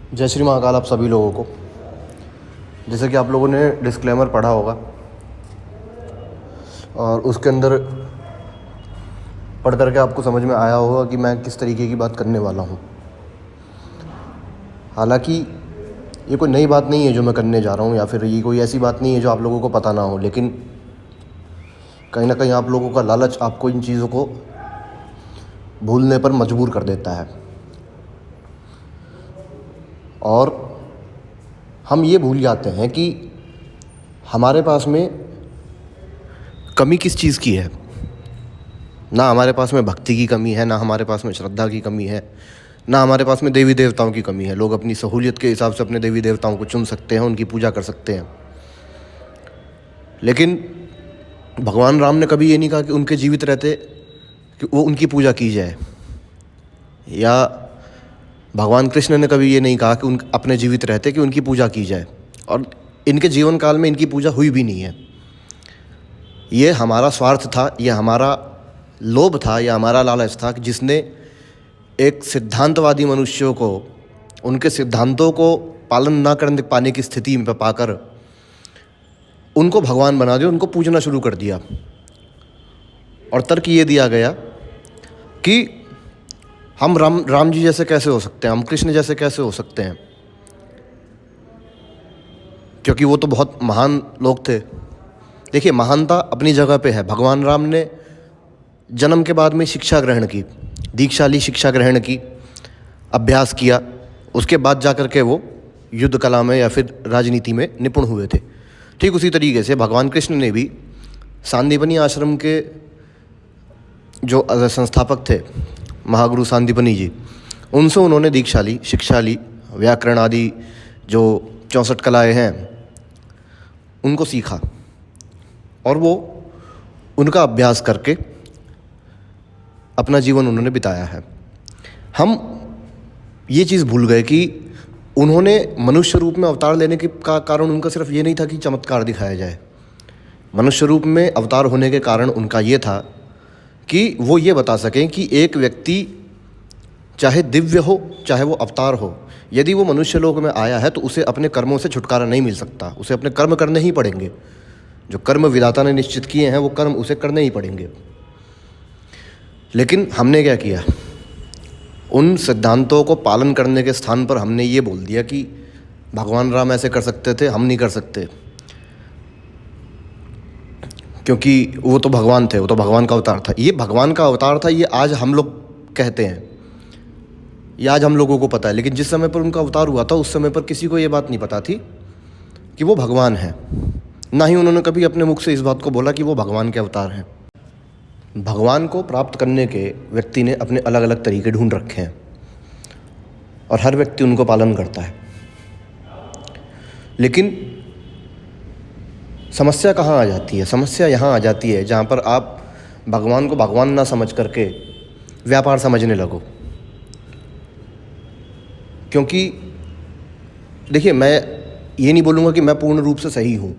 जय श्री महाकाल आप सभी लोगों को। जैसे कि आप लोगों ने डिस्क्लेमर पढ़ा होगा और उसके अंदर पढ़ करके आपको समझ में आया होगा कि मैं किस तरीके की बात करने वाला हूँ। हालांकि ये कोई नई बात नहीं है जो मैं करने जा रहा हूँ, या फिर ये कोई ऐसी बात नहीं है जो आप लोगों को पता ना हो, लेकिन कहीं ना कहीं आप लोगों का लालच आपको इन चीज़ों को भूलने पर मजबूर कर देता है। और हम ये भूल जाते हैं कि हमारे पास में कमी किस चीज़ की है। ना हमारे पास में भक्ति की कमी है, ना हमारे पास में श्रद्धा की कमी है, ना हमारे पास में देवी देवताओं की कमी है। लोग अपनी सहूलियत के हिसाब से अपने देवी देवताओं को चुन सकते हैं, उनकी पूजा कर सकते हैं, लेकिन भगवान राम ने कभी ये नहीं कहा कि उनके जीवित रहते कि वो उनकी पूजा की जाए, या भगवान कृष्ण ने कभी ये नहीं कहा कि उन अपने जीवित रहते कि उनकी पूजा की जाए, और इनके जीवन काल में इनकी पूजा हुई भी नहीं है। ये हमारा स्वार्थ था, ये हमारा लोभ था, या हमारा लालच था कि जिसने एक सिद्धांतवादी मनुष्यों को उनके सिद्धांतों को पालन ना करने पाने की स्थिति में पाकर उनको भगवान बना दिया, उनको पूजना शुरू कर दिया। और तर्क ये दिया गया कि हम राम जी जैसे कैसे हो सकते हैं, हम कृष्ण जैसे कैसे हो सकते हैं, क्योंकि वो तो बहुत महान लोग थे। देखिए, महानता अपनी जगह पे है। भगवान राम ने जन्म के बाद में शिक्षा ग्रहण की, दीक्षाली शिक्षा ग्रहण की, अभ्यास किया, उसके बाद जा कर के वो युद्ध कला में या फिर राजनीति में निपुण हुए थे। ठीक उसी तरीके से भगवान कृष्ण ने भी सांदीपनी आश्रम के जो संस्थापक थे, महागुरु सांदीपनी जी, उनसे उन्होंने दीक्षा ली, शिक्षा ली, व्याकरण आदि जो 64 कलाएँ हैं उनको सीखा, और वो उनका अभ्यास करके अपना जीवन उन्होंने बिताया है। हम ये चीज़ भूल गए कि उन्होंने मनुष्य रूप में अवतार लेने के कारण उनका सिर्फ ये नहीं था कि चमत्कार दिखाया जाए। मनुष्य रूप में अवतार होने के कारण उनका ये था कि वो ये बता सकें कि एक व्यक्ति चाहे दिव्य हो, चाहे वो अवतार हो, यदि वो मनुष्य लोक में आया है तो उसे अपने कर्मों से छुटकारा नहीं मिल सकता, उसे अपने कर्म करने ही पड़ेंगे। जो कर्म विधाता ने निश्चित किए हैं वो कर्म उसे करने ही पड़ेंगे। लेकिन हमने क्या किया, उन सिद्धांतों को पालन करने के स्थान पर हमने ये बोल दिया कि भगवान राम ऐसे कर सकते थे, हम नहीं कर सकते, क्योंकि वो तो भगवान थे, वो तो भगवान का अवतार था। ये भगवान का अवतार था, ये आज हम लोग कहते हैं, ये आज हम लोगों को पता है, लेकिन जिस समय पर उनका अवतार हुआ था उस समय पर किसी को ये बात नहीं पता थी कि वो भगवान है। ना ही उन्होंने कभी अपने मुख से इस बात को बोला कि वो भगवान के अवतार हैं। भगवान को प्राप्त करने के व्यक्ति ने अपने अलग अलग तरीके ढूंढ रखे हैं और हर व्यक्ति उनको पालन करता है। लेकिन समस्या कहाँ आ जाती है? समस्या यहाँ आ जाती है जहाँ पर आप भगवान को भगवान ना समझ करके व्यापार समझने लगो। क्योंकि देखिए, मैं ये नहीं बोलूँगा कि मैं पूर्ण रूप से सही हूँ।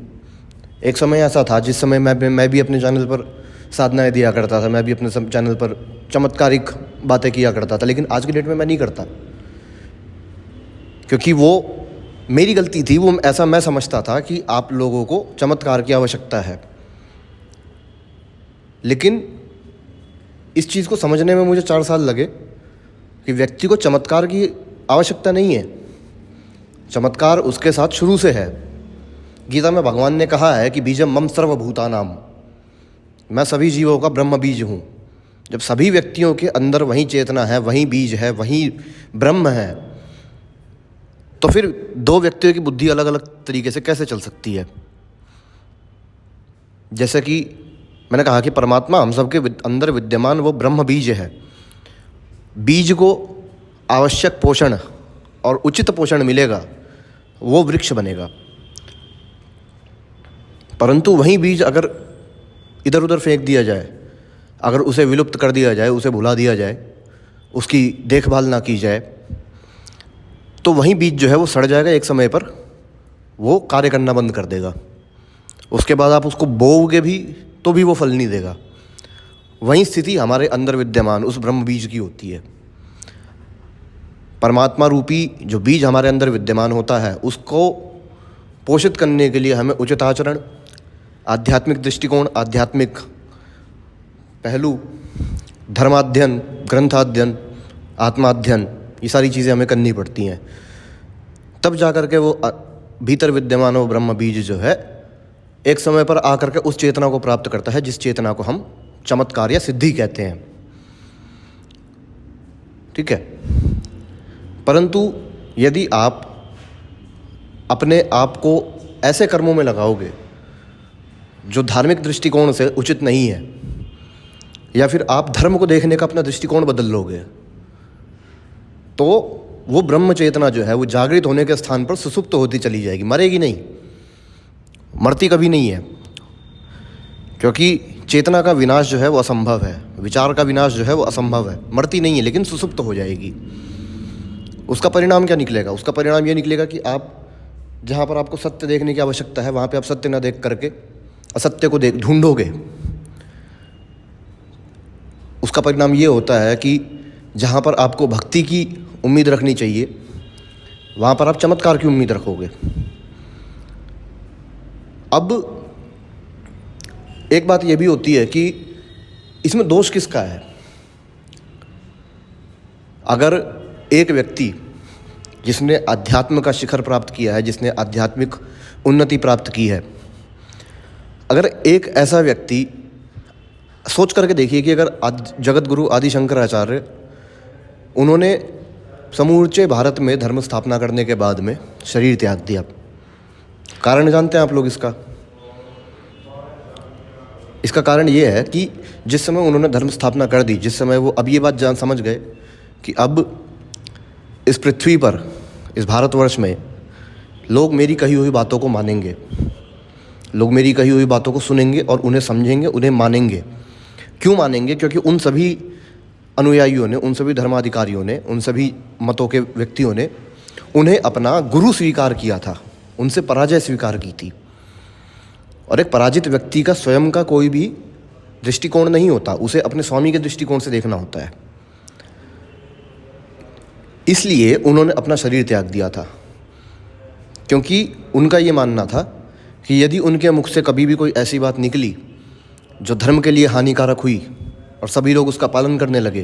एक समय ऐसा था जिस समय मैं भी अपने चैनल पर साधनाएं दिया करता था, मैं भी अपने चैनल पर चमत्कारिक बातें किया करता था, लेकिन आज की डेट में मैं नहीं करता, क्योंकि वो मेरी गलती थी। वो ऐसा मैं समझता था कि आप लोगों को चमत्कार की आवश्यकता है, लेकिन इस चीज़ को समझने में मुझे 4 साल लगे कि व्यक्ति को चमत्कार की आवश्यकता नहीं है। चमत्कार उसके साथ शुरू से है। गीता में भगवान ने कहा है कि बीजम मम सर्वभूतानाम, मैं सभी जीवों का ब्रह्म बीज हूँ। जब सभी व्यक्तियों के अंदर वही चेतना है, वही बीज है, वही ब्रह्म है, तो फिर 2 व्यक्तियों की बुद्धि अलग अलग तरीके से कैसे चल सकती है? जैसे कि मैंने कहा कि परमात्मा हम सबके अंदर विद्यमान वो ब्रह्म बीज है। बीज को आवश्यक पोषण और उचित पोषण मिलेगा, वो वृक्ष बनेगा। परंतु वही बीज अगर इधर उधर फेंक दिया जाए, अगर उसे विलुप्त कर दिया जाए, उसे भुला दिया जाए, उसकी देखभाल ना की जाए, तो वही बीज जो है वो सड़ जाएगा। एक समय पर वो कार्य करना बंद कर देगा। उसके बाद आप उसको बोओगे भी तो भी वो फल नहीं देगा। वही स्थिति हमारे अंदर विद्यमान उस ब्रह्म बीज की होती है। परमात्मा रूपी जो बीज हमारे अंदर विद्यमान होता है उसको पोषित करने के लिए हमें उचित आचरण, आध्यात्मिक दृष्टिकोण, आध्यात्मिक पहलू, धर्माध्ययन, ग्रंथाध्ययन, आत्माध्ययन, ये सारी चीज़ें हमें करनी पड़ती हैं। तब जा कर के वो भीतर विद्यमान वो ब्रह्म बीज जो है एक समय पर आकर के उस चेतना को प्राप्त करता है जिस चेतना को हम चमत्कार या सिद्धि कहते हैं। ठीक है। परंतु यदि आप अपने आप को ऐसे कर्मों में लगाओगे जो धार्मिक दृष्टिकोण से उचित नहीं है, या फिर आप धर्म को देखने का अपना दृष्टिकोण बदल लोगे, तो वो ब्रह्म चेतना जो है वो जागृत होने के स्थान पर सुसुप्त होती चली जाएगी, मरेगी नहीं, मरती कभी नहीं है। क्योंकि चेतना का विनाश जो है वो असंभव है, विचार का विनाश जो है वो असंभव है, मरती नहीं है लेकिन सुसुप्त हो जाएगी। उसका परिणाम क्या निकलेगा? उसका परिणाम ये निकलेगा कि आप जहाँ पर आपको सत्य देखने की आवश्यकता है वहाँ पे आप सत्य न देख करके असत्य को ढूंढोगे। उसका परिणाम ये होता है कि जहाँ पर आपको भक्ति की उम्मीद रखनी चाहिए वहाँ पर आप चमत्कार की उम्मीद रखोगे। अब एक बात ये भी होती है कि इसमें दोष किसका है? अगर एक व्यक्ति जिसने अध्यात्म का शिखर प्राप्त किया है, जिसने आध्यात्मिक उन्नति प्राप्त की है, अगर एक ऐसा व्यक्ति सोच करके देखिए कि अगर जगत गुरु आदि शंकराचार्य उन्होंने समूचे भारत में धर्म स्थापना करने के बाद में शरीर त्याग दिया, कारण जानते हैं आप लोग इसका? इसका कारण ये है कि जिस समय उन्होंने धर्म स्थापना कर दी, जिस समय वो अब ये बात समझ गए कि अब इस पृथ्वी पर, इस भारतवर्ष में लोग मेरी कही हुई बातों को मानेंगे, लोग मेरी कही हुई बातों को सुनेंगे और उन्हें समझेंगे, उन्हें मानेंगे। क्यों मानेंगे? क्योंकि उन सभी अनुयायियों ने, उन सभी धर्माधिकारियों ने, उन सभी मतों के व्यक्तियों ने उन्हें अपना गुरु स्वीकार किया था, उनसे पराजय स्वीकार की थी। और एक पराजित व्यक्ति का स्वयं का कोई भी दृष्टिकोण नहीं होता, उसे अपने स्वामी के दृष्टिकोण से देखना होता है। इसलिए उन्होंने अपना शरीर त्याग दिया था, क्योंकि उनका ये मानना था कि यदि उनके मुख से कभी भी कोई ऐसी बात निकली जो धर्म के लिए हानिकारक हुई और सभी लोग उसका पालन करने लगे,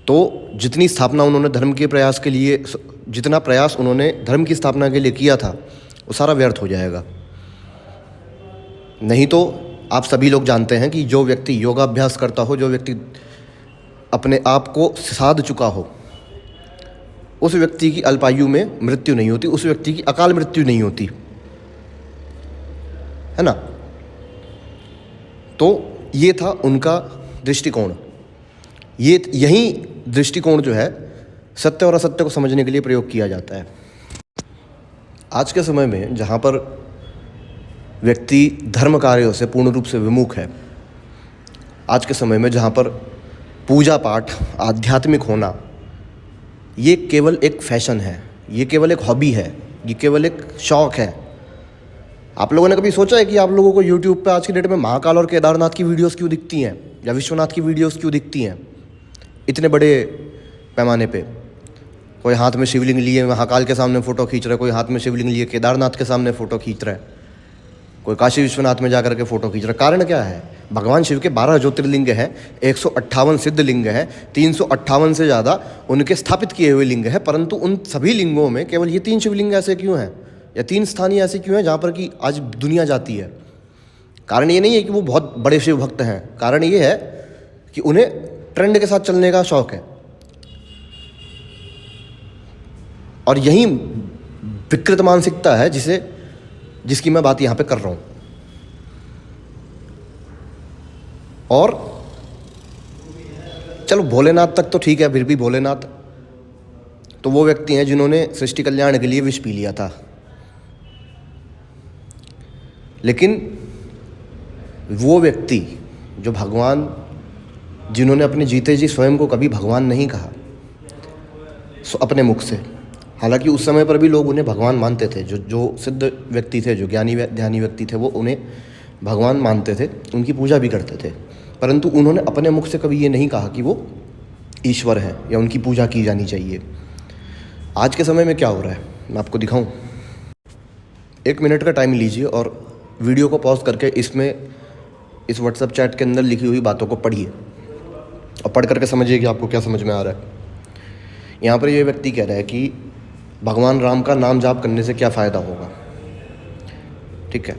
तो जितनी स्थापना उन्होंने धर्म के प्रयास के लिए, जितना प्रयास उन्होंने धर्म की स्थापना के लिए किया था, वो सारा व्यर्थ हो जाएगा। नहीं तो आप सभी लोग जानते हैं कि जो व्यक्ति योगाभ्यास करता हो, जो व्यक्ति अपने आप को साध चुका हो, उस व्यक्ति की अल्पायु में मृत्यु नहीं होती, उस व्यक्ति की अकाल मृत्यु नहीं होती, है ना? तो ये था उनका दृष्टिकोण। यही दृष्टिकोण जो है सत्य और असत्य को समझने के लिए प्रयोग किया जाता है। आज के समय में जहाँ पर व्यक्ति धर्म कार्यों से पूर्ण रूप से विमुख है, आज के समय में जहाँ पर पूजा पाठ, आध्यात्मिक होना, ये केवल एक फैशन है, ये केवल एक हॉबी है, ये केवल एक शौक़ है। आप लोगों ने कभी सोचा है कि आप लोगों को YouTube पे आज की डेट में महाकाल और केदारनाथ की वीडियोस क्यों दिखती हैं, या विश्वनाथ की वीडियोस क्यों दिखती हैं इतने बड़े पैमाने पे? कोई हाथ में शिवलिंग लिए महाकाल के सामने फ़ोटो खींच रहा है, कोई हाथ में शिवलिंग लिए केदारनाथ के सामने फ़ोटो खींच रहा है, कोई काशी विश्वनाथ में जाकर के फ़ोटो खींच रहा है। कारण क्या है? भगवान शिव के 12 ज्योतिर्लिंग हैं, 158 सिद्ध लिंग हैं, 358 से ज़्यादा उनके स्थापित किए हुए लिंग हैं, परंतु उन सभी लिंगों में केवल ये 3 शिवलिंग ऐसे क्यों हैं, या 3 स्थान ही ऐसे क्यों हैं जहाँ पर कि आज दुनिया जाती है? कारण ये नहीं है कि वो बहुत बड़े शिव भक्त हैं, कारण ये है कि उन्हें ट्रेंड के साथ चलने का शौक़ है। और यही विकृत मानसिकता है जिसकी मैं बात यहाँ पे कर रहा हूँ। और चलो भोलेनाथ तक तो ठीक है, फिर भी भोलेनाथ तो वो व्यक्ति हैं जिन्होंने सृष्टि कल्याण के लिए विष पी लिया था, लेकिन वो व्यक्ति जो भगवान, जिन्होंने अपने जीते जी स्वयं को कभी भगवान नहीं कहा अपने मुख से, हालांकि उस समय पर भी लोग उन्हें भगवान मानते थे, जो सिद्ध व्यक्ति थे, जो ज्ञानी ध्यानी व्यक्ति थे, वो उन्हें भगवान मानते थे, उनकी पूजा भी करते थे, परंतु उन्होंने अपने मुख से कभी ये नहीं कहा कि वो ईश्वर हैं या उनकी पूजा की जानी चाहिए। आज के समय में क्या हो रहा है मैं आपको दिखाऊं। 1 मिनट का टाइम लीजिए और वीडियो को पॉज करके इस व्हाट्सएप चैट के अंदर लिखी हुई बातों को पढ़िए और पढ़ करके समझिए कि आपको क्या समझ में आ रहा है। यहाँ पर ये व्यक्ति कह रहा है कि भगवान राम का नाम जाप करने से क्या फ़ायदा होगा। ठीक है,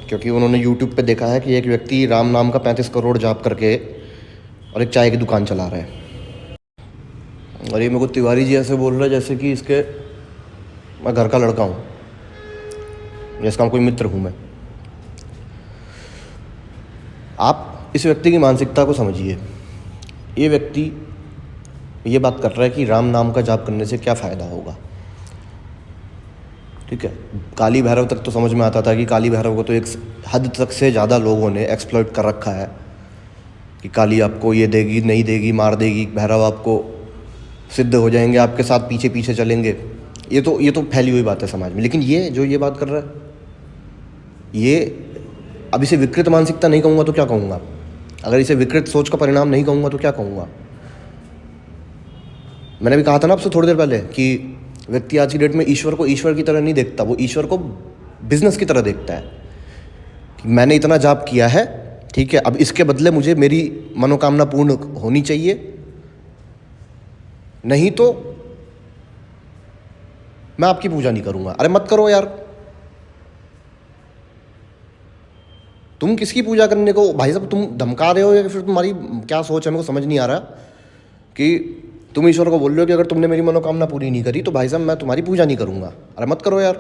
क्योंकि उन्होंने यूट्यूब पे देखा है कि एक व्यक्ति राम नाम का 35 करोड़ जाप करके और एक चाय की दुकान चला रहा है। और ये मेरे को तिवारी जी ऐसे बोल रहा है जैसे कि मैं घर का लड़का हूँ, जिसका कोई मित्र हूँ मैं। आप इस व्यक्ति की मानसिकता को समझिए। ये व्यक्ति ये बात कर रहा है कि राम नाम का जाप करने से क्या फ़ायदा होगा। ठीक है, काली भैरव तक तो समझ में आता था कि काली भैरव को तो एक हद तक से ज़्यादा लोगों ने एक्सप्लॉइट कर रखा है कि काली आपको ये देगी नहीं देगी, मार देगी, भैरव आपको सिद्ध हो जाएंगे, आपके साथ पीछे पीछे चलेंगे। ये तो फैली हुई बात है समाज में। लेकिन ये जो ये बात कर रहा है, ये अब इसे विकृत मानसिकता नहीं कहूँगा तो क्या कहूँगा। अगर इसे विकृत सोच का परिणाम नहीं कहूँगा तो क्या कहूँगा। मैंने भी कहा था ना आपसे थोड़ी देर पहले कि व्यक्ति आज की डेट में ईश्वर को ईश्वर की तरह नहीं देखता, वो ईश्वर को बिजनेस की तरह देखता है कि मैंने इतना जाप किया है, ठीक है, अब इसके बदले मुझे मेरी मनोकामना पूर्ण होनी चाहिए, नहीं तो मैं आपकी पूजा नहीं करूंगा। अरे मत करो यार, तुम किसकी पूजा करने को भाई साहब तुम धमका रहे हो या फिर तुम्हारी क्या सोच है, मेरे को समझ नहीं आ रहा कि तुम ईश्वर को बोल रहे हो कि अगर तुमने मेरी मनोकामना पूरी नहीं करी तो भाई साहब मैं तुम्हारी पूजा नहीं करूंगा। अरे मत करो यार,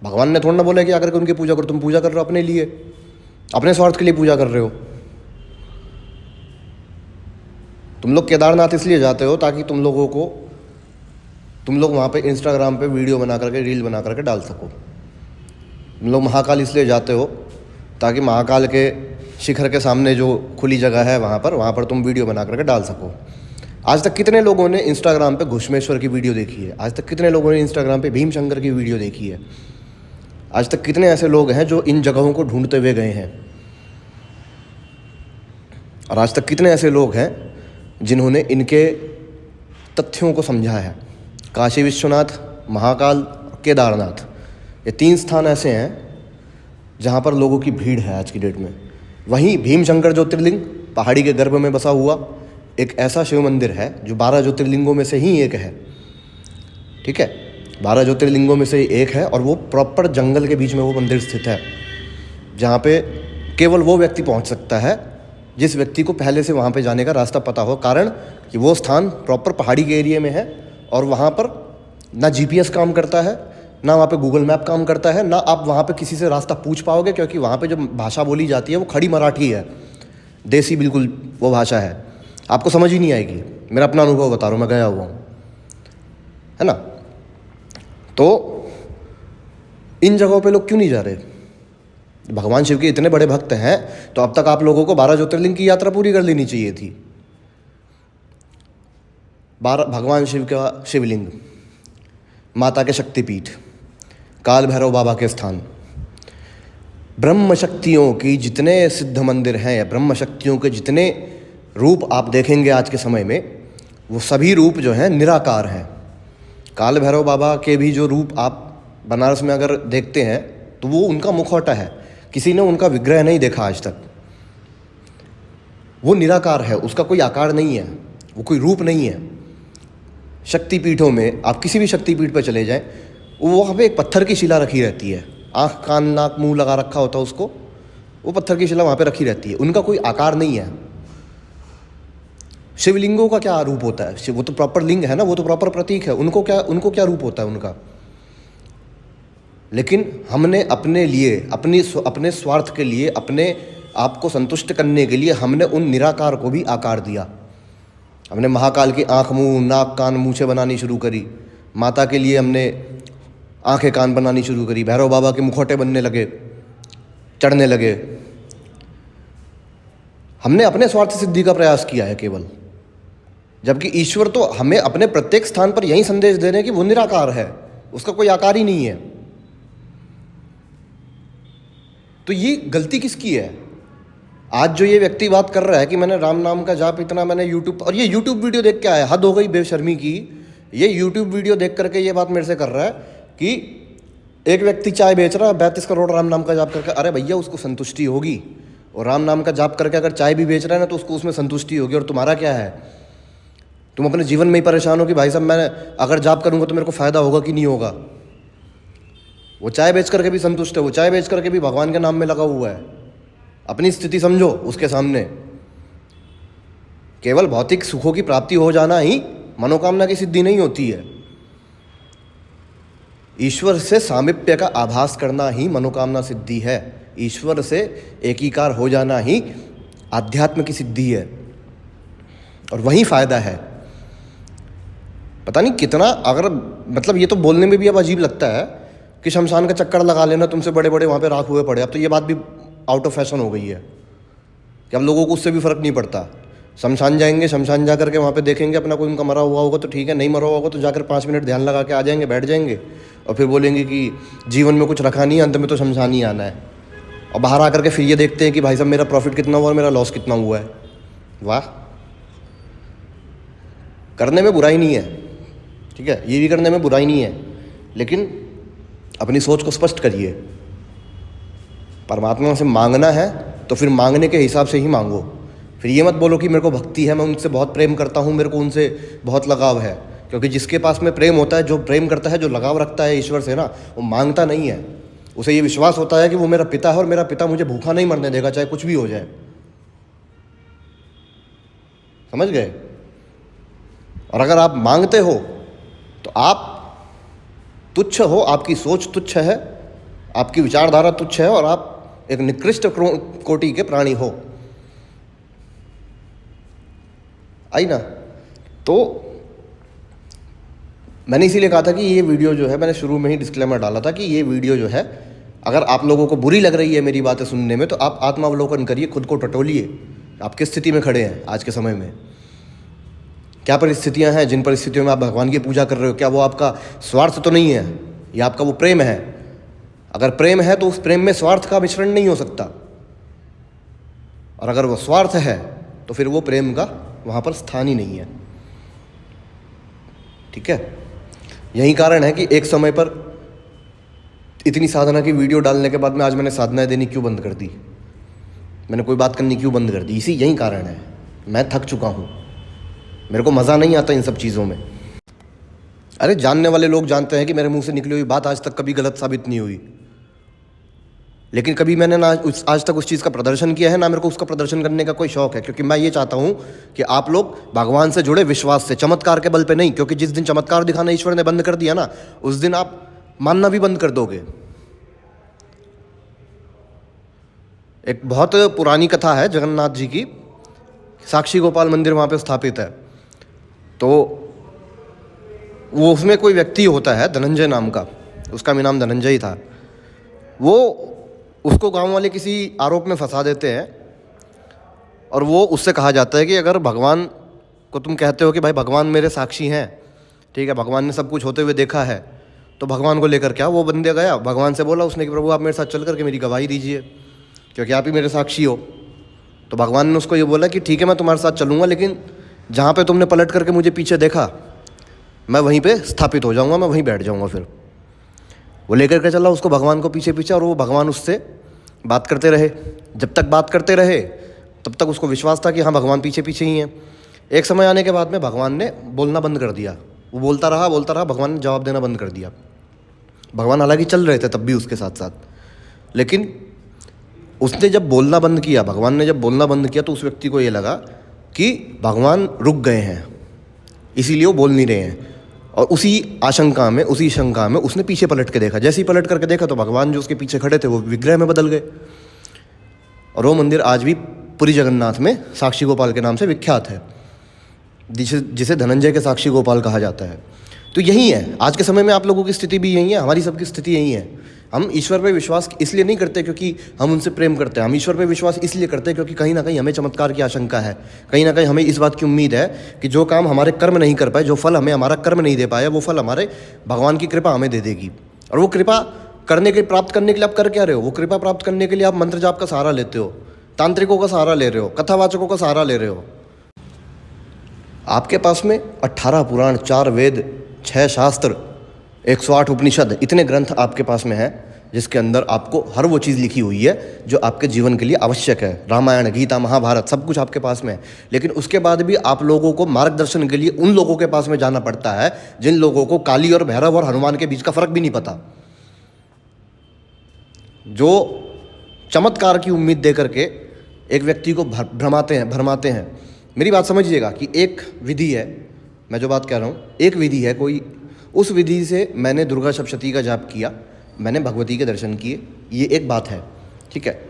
भगवान ने थोड़ा ना बोला कि आकर के उनकी पूजा करो। तुम पूजा कर रहे हो अपने लिए, अपने स्वार्थ के लिए पूजा कर रहे हो। तुम लोग केदारनाथ इसलिए जाते हो ताकि तुम लोग वहाँ पे इंस्टाग्राम पे वीडियो बना करके रील बना करके डाल सको। तुम लोग महाकाल इसलिए जाते हो ताकि महाकाल के शिखर के सामने जो खुली जगह है वहाँ पर तुम वीडियो बना करके डाल सको। आज तक कितने लोगों ने इंस्टाग्राम पे घुश्मेश्वर की वीडियो देखी है? आज तक कितने लोगों ने इंस्टाग्राम पे भीमशंकर की वीडियो देखी है? आज तक कितने ऐसे लोग हैं जो इन जगहों को ढूंढते हुए गए हैं? और आज तक कितने ऐसे लोग हैं जिन्होंने इनके तथ्यों को समझा है? काशी विश्वनाथ, महाकाल, केदारनाथ, ये 3 स्थान ऐसे हैं जहाँ पर लोगों की भीड़ है आज की डेट में। वहीं भीमशंकर ज्योतिर्लिंग पहाड़ी के गर्भ में बसा हुआ एक ऐसा शिव मंदिर है जो 12 ज्योतिर्लिंगों में से ही एक है। ठीक है, 12 ज्योतिर्लिंगों में से एक है और वो प्रॉपर जंगल के बीच में वो मंदिर स्थित है, जहाँ पे केवल वो व्यक्ति पहुँच सकता है जिस व्यक्ति को पहले से वहाँ पे जाने का रास्ता पता हो। कारण कि वो स्थान प्रॉपर पहाड़ी के एरिया में है और वहाँ पर ना जीपीएस काम करता है, ना वहाँ पे गूगल मैप काम करता है, ना आप वहाँ पे किसी से रास्ता पूछ पाओगे, क्योंकि वहाँ पे जो भाषा बोली जाती है वो खड़ी मराठी है, देसी बिल्कुल वो भाषा है, आपको समझ ही नहीं आएगी। मेरा अपना अनुभव बता रहा हूँ, मैं गया हुआ हूँ, है ना। तो इन जगहों पे लोग क्यों नहीं जा रहे? भगवान शिव के इतने बड़े भक्त हैं तो अब तक आप लोगों को 12 ज्योतिर्लिंग की यात्रा पूरी कर लेनी चाहिए थी। 12 भगवान शिव का शिवलिंग, माता के शक्तिपीठ, काल भैरव बाबा के स्थान, ब्रह्म शक्तियों की जितने सिद्ध मंदिर हैं या ब्रह्म शक्तियों के जितने रूप आप देखेंगे आज के समय में, वो सभी रूप जो हैं निराकार हैं। काल भैरव बाबा के भी जो रूप आप बनारस में अगर देखते हैं तो वो उनका मुखौटा है, किसी ने उनका विग्रह नहीं देखा आज तक। वो निराकार है, उसका कोई आकार नहीं है, वो कोई रूप नहीं है। शक्तिपीठों में आप किसी भी शक्तिपीठ पर चले जाएं, वो वहाँ पे एक पत्थर की शिला रखी रहती है, आँख कान नाक मुंह लगा रखा होता है उसको, वो पत्थर की शिला वहाँ पे रखी रहती है, उनका कोई आकार नहीं है। शिवलिंगों का क्या रूप होता है? वो तो प्रॉपर लिंग है ना, वो तो प्रॉपर प्रतीक है, उनको क्या रूप होता है उनका? लेकिन हमने अपने लिए अपने स्वार्थ के लिए, अपने आप को संतुष्ट करने के लिए हमने उन निराकार को भी आकार दिया। हमने महाकाल की आँख मुंह नाक कान मूछें बनानी शुरू करी, माता के लिए हमने आँखें कान बनानी शुरू करी, भैरव बाबा के मुखौटे बनने लगे, चढ़ने लगे। हमने अपने स्वार्थ सिद्धि का प्रयास किया है केवल, जबकि ईश्वर तो हमें अपने प्रत्येक स्थान पर यही संदेश दे रहे हैं कि वो निराकार है, उसका कोई आकार ही नहीं है। तो ये गलती किसकी है? आज जो ये व्यक्ति बात कर रहा है कि मैंने राम नाम का जाप इतना मैंने यूट्यूब, और ये यूट्यूब वीडियो देख के आया, हद हो गई बेशर्मी की। ये यूट्यूब वीडियो देख करके ये बात मेरे से कर रहा है कि एक व्यक्ति चाय बेच रहा है 32 करोड़ राम नाम का जाप करके। अरे भैया, उसको संतुष्टि होगी, और राम नाम का जाप करके अगर चाय भी बेच रहा है ना तो उसको उसमें संतुष्टि होगी। और तुम्हारा क्या है? तुम अपने जीवन में ही परेशान हो कि भाई साहब मैं अगर जाप करूँगा तो मेरे को फ़ायदा होगा कि नहीं होगा। वो चाय बेच करके भी संतुष्ट है, वो चाय बेच करके भी भगवान के नाम में लगा हुआ है। अपनी स्थिति समझो उसके सामने। केवल भौतिक सुखों की प्राप्ति हो जाना ही मनोकामना की सिद्धि नहीं होती है। ईश्वर से सामीप्य का आभास करना ही मनोकामना सिद्धि है। ईश्वर से एकीकार हो जाना ही आध्यात्म की सिद्धि है, और वही फायदा है। पता नहीं कितना, अगर मतलब ये तो बोलने में भी अब अजीब लगता है कि शमशान का चक्कर लगा लेना, तुमसे बड़े बड़े वहाँ पे राख हुए पड़े। अब तो ये बात भी आउट ऑफ फैशन हो गई है कि अब लोगों को उससे भी फ़र्क नहीं पड़ता। शमशान जाएंगे, शमशान जा करके वहाँ पे देखेंगे अपना कोई उनका मरा हुआ होगा तो ठीक है, नहीं मरा हुआ होगा तो जाकर 5 मिनट ध्यान लगा के आ जाएंगे, बैठ जाएंगे, और फिर बोलेंगे कि जीवन में कुछ रखा नहीं, अंत में तो शमशान ही आना है। और बाहर आकर के फिर ये देखते हैं कि भाई साहब मेरा प्रॉफिट कितना हुआ और मेरा लॉस कितना हुआ है। वाह, करने में बुराई नहीं है, ठीक है, ये भी करने में बुराई नहीं है, लेकिन अपनी सोच को स्पष्ट करिए। परमात्मा से मांगना है तो फिर मांगने के हिसाब से ही मांगो। फिर ये मत बोलो कि मेरे को भक्ति है, मैं उनसे बहुत प्रेम करता हूँ, मेरे को उनसे बहुत लगाव है। क्योंकि जिसके पास में प्रेम होता है, जो प्रेम करता है, जो लगाव रखता है ईश्वर से ना, वो मांगता नहीं है। उसे ये विश्वास होता है कि वो मेरा पिता है और मेरा पिता मुझे भूखा नहीं मरने देगा, चाहे कुछ भी हो जाए। समझ गए? और अगर आप मांगते हो तो आप तुच्छ हो, आपकी सोच तुच्छ है, आपकी विचारधारा तुच्छ है, और आप एक निकृष्ट कोटि के प्राणी हो। आई ना? तो मैंने इसीलिए कहा था कि ये वीडियो जो है, मैंने शुरू में ही डिस्क्लेमर डाला था कि ये वीडियो जो है, अगर आप लोगों को बुरी लग रही है मेरी बातें सुनने में, तो आप आत्मावलोकन करिए, खुद को टटोलिए। आप किस स्थिति में खड़े हैं आज के समय में? क्या परिस्थितियां हैं जिन परिस्थितियों में आप भगवान की पूजा कर रहे हो? क्या वो आपका स्वार्थ तो नहीं है, या आपका वो प्रेम है? अगर प्रेम है तो उस प्रेम में स्वार्थ का मिश्रण नहीं हो सकता, और अगर वो स्वार्थ है तो फिर वो प्रेम का वहाँ पर स्थान ही नहीं है। ठीक है? यही कारण है कि एक समय पर इतनी साधना की वीडियो डालने के बाद में आज मैंने साधनाएं देनी क्यों बंद कर दी, मैंने कोई बात करनी क्यों बंद कर दी? यही कारण है। मैं थक चुका हूँ, मेरे को मज़ा नहीं आता इन सब चीज़ों में। अरे जानने वाले लोग जानते हैं कि मेरे मुंह से निकली हुई बात आज तक कभी गलत साबित नहीं हुई, लेकिन कभी मैंने ना आज तक उस चीज़ का प्रदर्शन किया है, ना मेरे को उसका प्रदर्शन करने का कोई शौक है। क्योंकि मैं ये चाहता हूँ कि आप लोग भगवान से जुड़े विश्वास से, चमत्कार के बल पे नहीं। क्योंकि जिस दिन चमत्कार दिखाना ईश्वर ने बंद कर दिया ना, उस दिन आप मानना भी बंद कर दोगे। एक बहुत पुरानी कथा है जगन्नाथ जी की। साक्षी गोपाल मंदिर वहाँ पे स्थापित है, तो वो उसमें कोई व्यक्ति होता है धनंजय नाम का, उसका भी नाम धनंजय ही था। वो उसको गांव वाले किसी आरोप में फंसा देते हैं, और वो उससे कहा जाता है कि अगर भगवान को तुम कहते हो कि भाई भगवान मेरे साक्षी हैं, ठीक है, भगवान ने सब कुछ होते हुए देखा है, तो भगवान को लेकर क्या? वो बंदे गया भगवान से, बोला उसने कि प्रभु आप मेरे साथ चल करके मेरी गवाही दीजिए, क्योंकि आप ही मेरे साक्षी हो। तो भगवान ने उसको ये बोला कि ठीक है मैं तुम्हारे साथ चलूँगा, लेकिन जहाँ पे तुमने पलट करके मुझे पीछे देखा, मैं वहीं पे स्थापित हो जाऊँगा, मैं वहीं बैठ जाऊँगा। फिर वो लेकर के चला उसको भगवान को पीछे पीछे, और वो भगवान उससे बात करते रहे। जब तक बात करते रहे तब तक उसको विश्वास था कि हाँ भगवान पीछे पीछे ही हैं। एक समय आने के बाद में भगवान ने बोलना बंद कर दिया। वो बोलता रहा, भगवान ने जवाब देना बंद कर दिया। भगवान हालांकि चल रहे थे तब भी उसके साथ साथ, लेकिन उसने जब बोलना बंद किया, भगवान ने जब बोलना बंद किया, तो उस व्यक्ति को ये लगा कि भगवान रुक गए हैं, इसीलिए वो बोल नहीं रहे हैं। और उसी आशंका में, उसी शंका में उसने पीछे पलट के देखा। जैसे ही पलट करके देखा तो भगवान जो उसके पीछे खड़े थे वो विग्रह में बदल गए। और वो मंदिर आज भी पुरी जगन्नाथ में साक्षी गोपाल के नाम से विख्यात है, जिसे धनंजय के साक्षी गोपाल कहा जाता है। तो यही है, आज के समय में आप लोगों की स्थिति भी यही है, हमारी सबकी स्थिति यही है। हम ईश्वर पे विश्वास इसलिए नहीं करते क्योंकि हम उनसे प्रेम करते हैं, हम ईश्वर पे विश्वास इसलिए करते हैं क्योंकि कहीं ना कहीं हमें चमत्कार की आशंका है, कहीं ना कहीं हमें इस बात की उम्मीद है कि जो काम हमारे कर्म नहीं कर पाए, जो फल हमें हमारा कर्म नहीं दे पाया, वो फल हमारे भगवान की कृपा हमें दे देगी। और वो कृपा प्राप्त करने के लिए आप कर क्या रहे हो? वो कृपा प्राप्त करने के लिए आप मंत्र जाप का सहारा लेते हो तांत्रिकों का सहारा ले रहे हो, कथावाचकों का सहारा ले रहे हो। आपके पास में 18 पुराण, 4 वेद, 6 शास्त्र, 108 उपनिषद, इतने ग्रंथ आपके पास में हैं जिसके अंदर आपको हर वो चीज़ लिखी हुई है जो आपके जीवन के लिए आवश्यक है। रामायण, गीता, महाभारत, सब कुछ आपके पास में है। लेकिन उसके बाद भी आप लोगों को मार्गदर्शन के लिए उन लोगों के पास में जाना पड़ता है जिन लोगों को काली और भैरव और हनुमान के बीच का फर्क भी नहीं पता, जो चमत्कार की उम्मीद दे करके एक व्यक्ति को भरमाते हैं। मेरी बात समझिएगा कि एक विधि है, मैं जो बात कह रहा हूँ, एक विधि है कोई, उस विधि से मैंने दुर्गा सप्तशती का जाप किया, मैंने भगवती के दर्शन किए, ये एक बात है, ठीक है।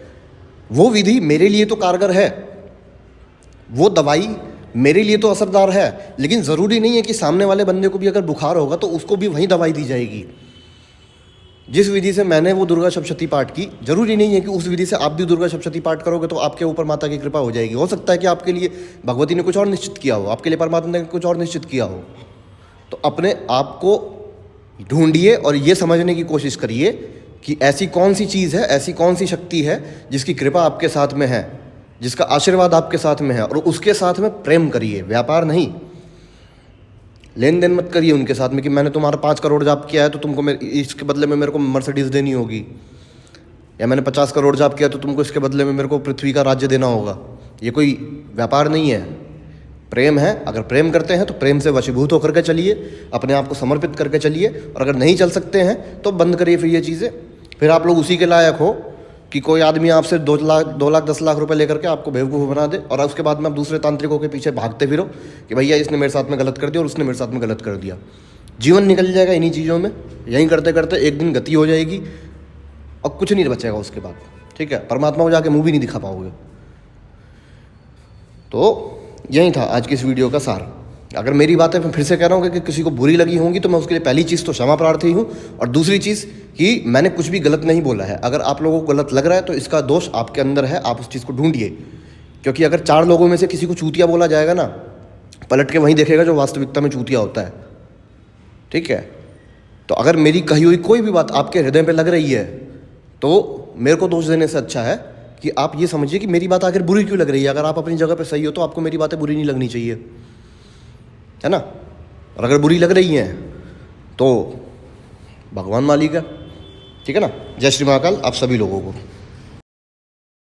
वो विधि मेरे लिए तो कारगर है, वो दवाई मेरे लिए तो असरदार है, लेकिन ज़रूरी नहीं है कि सामने वाले बंदे को भी अगर बुखार होगा तो उसको भी वही दवाई दी जाएगी। जिस विधि से मैंने वो दुर्गा सप्तशती पाठ की, जरूरी नहीं है कि उस विधि से आप भी दुर्गा सप्तशती पाठ करोगे तो आपके ऊपर माता की कृपा हो जाएगी। हो सकता है कि आपके लिए भगवती ने कुछ और निश्चित किया हो, आपके लिए परमात्मा ने कुछ और निश्चित किया हो। तो अपने आप को ढूंढिए और ये समझने की कोशिश करिए कि ऐसी कौन सी चीज़ है, ऐसी कौन सी शक्ति है जिसकी कृपा आपके साथ में है, जिसका आशीर्वाद आपके साथ में है, और उसके साथ में प्रेम करिए, व्यापार नहीं। लेन देन मत करिए उनके साथ में कि मैंने तुम्हारा 5 करोड़ जाप किया है तो तुमको इसके बदले में मेरे को मर्सिडीज़ देनी होगी, या मैंने 50 करोड़ जाप किया तो तुमको इसके बदले में मेरे को पृथ्वी का राज्य देना होगा। ये कोई व्यापार नहीं है, प्रेम है। अगर प्रेम करते हैं तो प्रेम से वशीभूत होकर के चलिए, अपने आप को समर्पित करके चलिए, और अगर नहीं चल सकते हैं तो बंद करिए फिर ये चीज़ें। फिर आप लोग उसी के लायक हो कि कोई आदमी आपसे 2 लाख 10 लाख रुपए लेकर के आपको बेवकूफ़ बना दे, और उसके बाद में आप दूसरे तांत्रिकों के पीछे भागते फिरो कि भैया इसने मेरे साथ में गलत कर दिया और उसने मेरे साथ में गलत कर दिया। जीवन निकल जाएगा इन्हीं चीज़ों में, यहीं करते करते एक दिन गति हो जाएगी और कुछ नहीं बचेगा उसके बाद, ठीक है। परमात्मा को जाके मुँह भी नहीं दिखा पाओगे। तो यही था आज की इस वीडियो का सार। अगर मेरी बातें मैं फिर से कह रहा हूँ कि किसी को बुरी लगी होंगी तो मैं उसके लिए पहली चीज़ तो क्षमा प्रार्थी हूँ, और दूसरी चीज़ कि मैंने कुछ भी गलत नहीं बोला है। अगर आप लोगों को गलत लग रहा है तो इसका दोष आपके अंदर है, आप उस चीज़ को ढूंढिए। क्योंकि अगर 4 लोगों में से किसी को चूतिया बोला जाएगा ना, पलट के वहीं देखेगा जो वास्तविकता में चूतिया होता है, ठीक है। तो अगर मेरी कही हुई कोई भी बात आपके हृदय पर लग रही है तो मेरे को दोष देने से अच्छा है कि आप ये समझिए कि मेरी बात आखिर बुरी क्यों लग रही है। अगर आप अपनी जगह पे सही हो तो आपको मेरी बातें बुरी नहीं लगनी चाहिए, है ना। और अगर बुरी लग रही हैं तो भगवान मालिक है, ठीक है ना। जय श्री महाकाल आप सभी लोगों को।